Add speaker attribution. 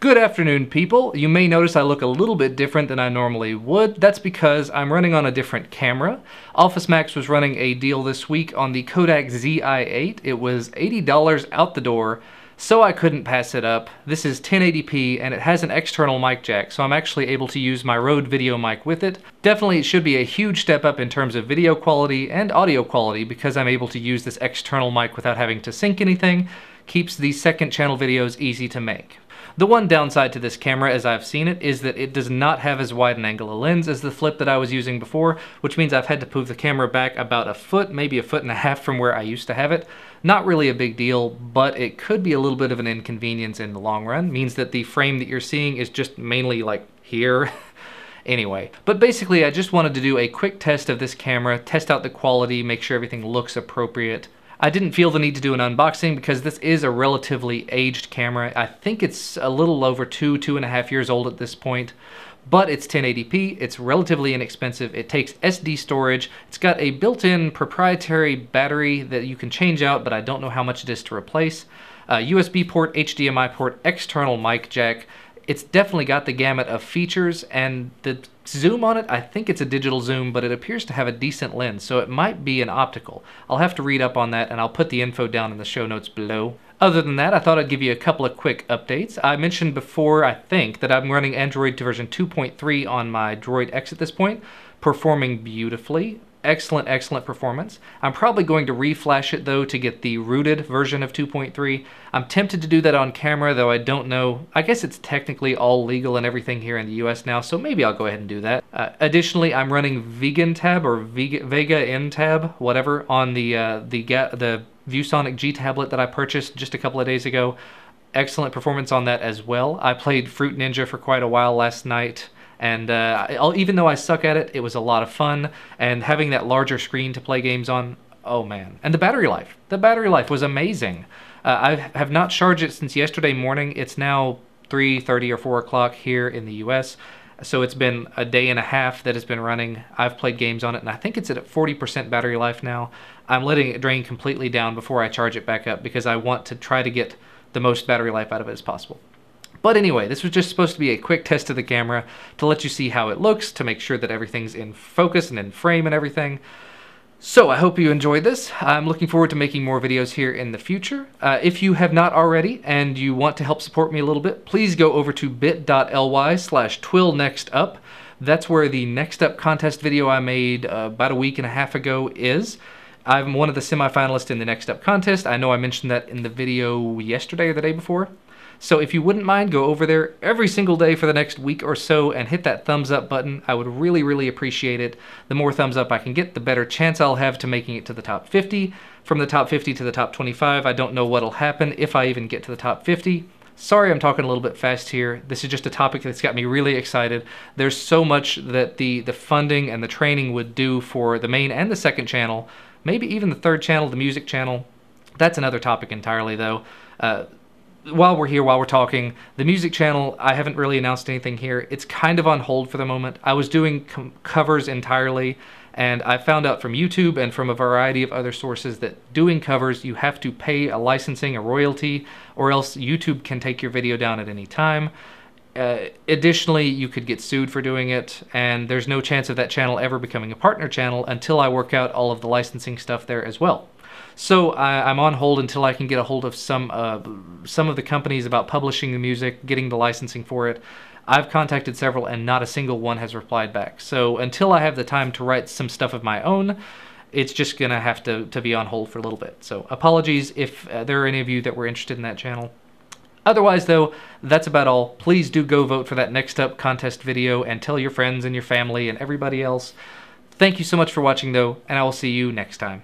Speaker 1: Good afternoon, people. You may notice I look a little bit different than I normally would. That's because I'm running on a different camera. Office Max was running a deal this week on the Kodak Zi8. It was $80 out the door, so I couldn't pass it up. This is 1080p and it has an external mic jack, so I'm actually able to use my Rode video mic with it. Definitely it should be a huge step up in terms of video quality and audio quality because I'm able to use this external mic without having to sync anything. Keeps the second channel videos easy to make. The one downside to this camera, as I've seen it, is that it does not have as wide an angle of lens as the flip that I was using before, which means I've had to move the camera back about a foot, maybe a foot and a half from where I used to have it. Not really a big deal, but it could be a little bit of an inconvenience in the long run. Means that the frame that you're seeing is just mainly like here. Anyway, but basically I just wanted to do a quick test of this camera, test out the quality, make sure everything looks appropriate. I didn't feel the need to do an unboxing because this is a relatively aged camera. I think it's a little over 2.5 years old at this point, but it's 1080p, it's relatively inexpensive, it takes SD storage, it's got a built-in proprietary battery that you can change out, but I don't know how much it is to replace. USB port, HDMI port, external mic jack. It's definitely got the gamut of features, and the zoom on it, I think it's a digital zoom, but it appears to have a decent lens, so it might be an optical. I'll have to read up on that, and I'll put the info down in the show notes below. Other than that, I thought I'd give you a couple of quick updates. I mentioned before, I think, that I'm running Android to version 2.3 on my Droid X at this point, performing beautifully. Excellent, excellent performance. I'm probably going to reflash it though to get the rooted version of 2.3. I'm tempted to do that on camera, though I don't know. I guess it's technically all legal and everything here in the US now, so maybe I'll go ahead and do that. Additionally, I'm running Vegan Tab or Vega N Tab, whatever, on the Viewsonic G tablet that I purchased just a couple of days ago. Excellent performance on that as well. I played Fruit Ninja for quite a while last night. And even though I suck at it, it was a lot of fun, and having that larger screen to play games on, oh man. And the battery life was amazing. I have not charged it since yesterday morning. It's now 3:30 or 4 o'clock here in the US, so it's been a day and a half that it's been running. I've played games on it, and I think it's at 40% battery life now. I'm letting it drain completely down before I charge it back up because I want to try to get the most battery life out of it as possible. But anyway, this was just supposed to be a quick test of the camera to let you see how it looks, to make sure that everything's in focus and in frame and everything. So I hope you enjoyed this. I'm looking forward to making more videos here in the future. If you have not already and you want to help support me a little bit, please go over to bit.ly/twilnextup. That's where the Next Up contest video I made about a week and a half ago is. I'm one of the semifinalists in the Next Up contest. I know I mentioned that in the video yesterday or the day before. So if you wouldn't mind, go over there every single day for the next week or so and hit that thumbs up button. I would really, really appreciate it. The more thumbs up I can get, the better chance I'll have to making it to the top 50. From the top 50 to the top 25, I don't know what'll happen if I even get to the top 50. Sorry I'm talking a little bit fast here. This is just a topic that's got me really excited. There's so much that the funding and the training would do for the main and the second channel, maybe even the third channel, the music channel. That's another topic entirely though. While we're here, while we're talking, the music channel, I haven't really announced anything here. It's kind of on hold for the moment. I was doing covers entirely, and I found out from YouTube and from a variety of other sources that doing covers, you have to pay a licensing, a royalty, or else YouTube can take your video down at any time. Additionally, you could get sued for doing it, and there's no chance of that channel ever becoming a partner channel until I work out all of the licensing stuff there as well. So I'm on hold until I can get a hold of some of the companies about publishing the music, getting the licensing for it. I've contacted several and not a single one has replied back. So until I have the time to write some stuff of my own, it's just gonna have to be on hold for a little bit. So apologies if there are any of you that were interested in that channel. Otherwise though, that's about all. Please do go vote for that Next Up contest video and tell your friends and your family and everybody else. Thank you so much for watching though, and I will see you next time.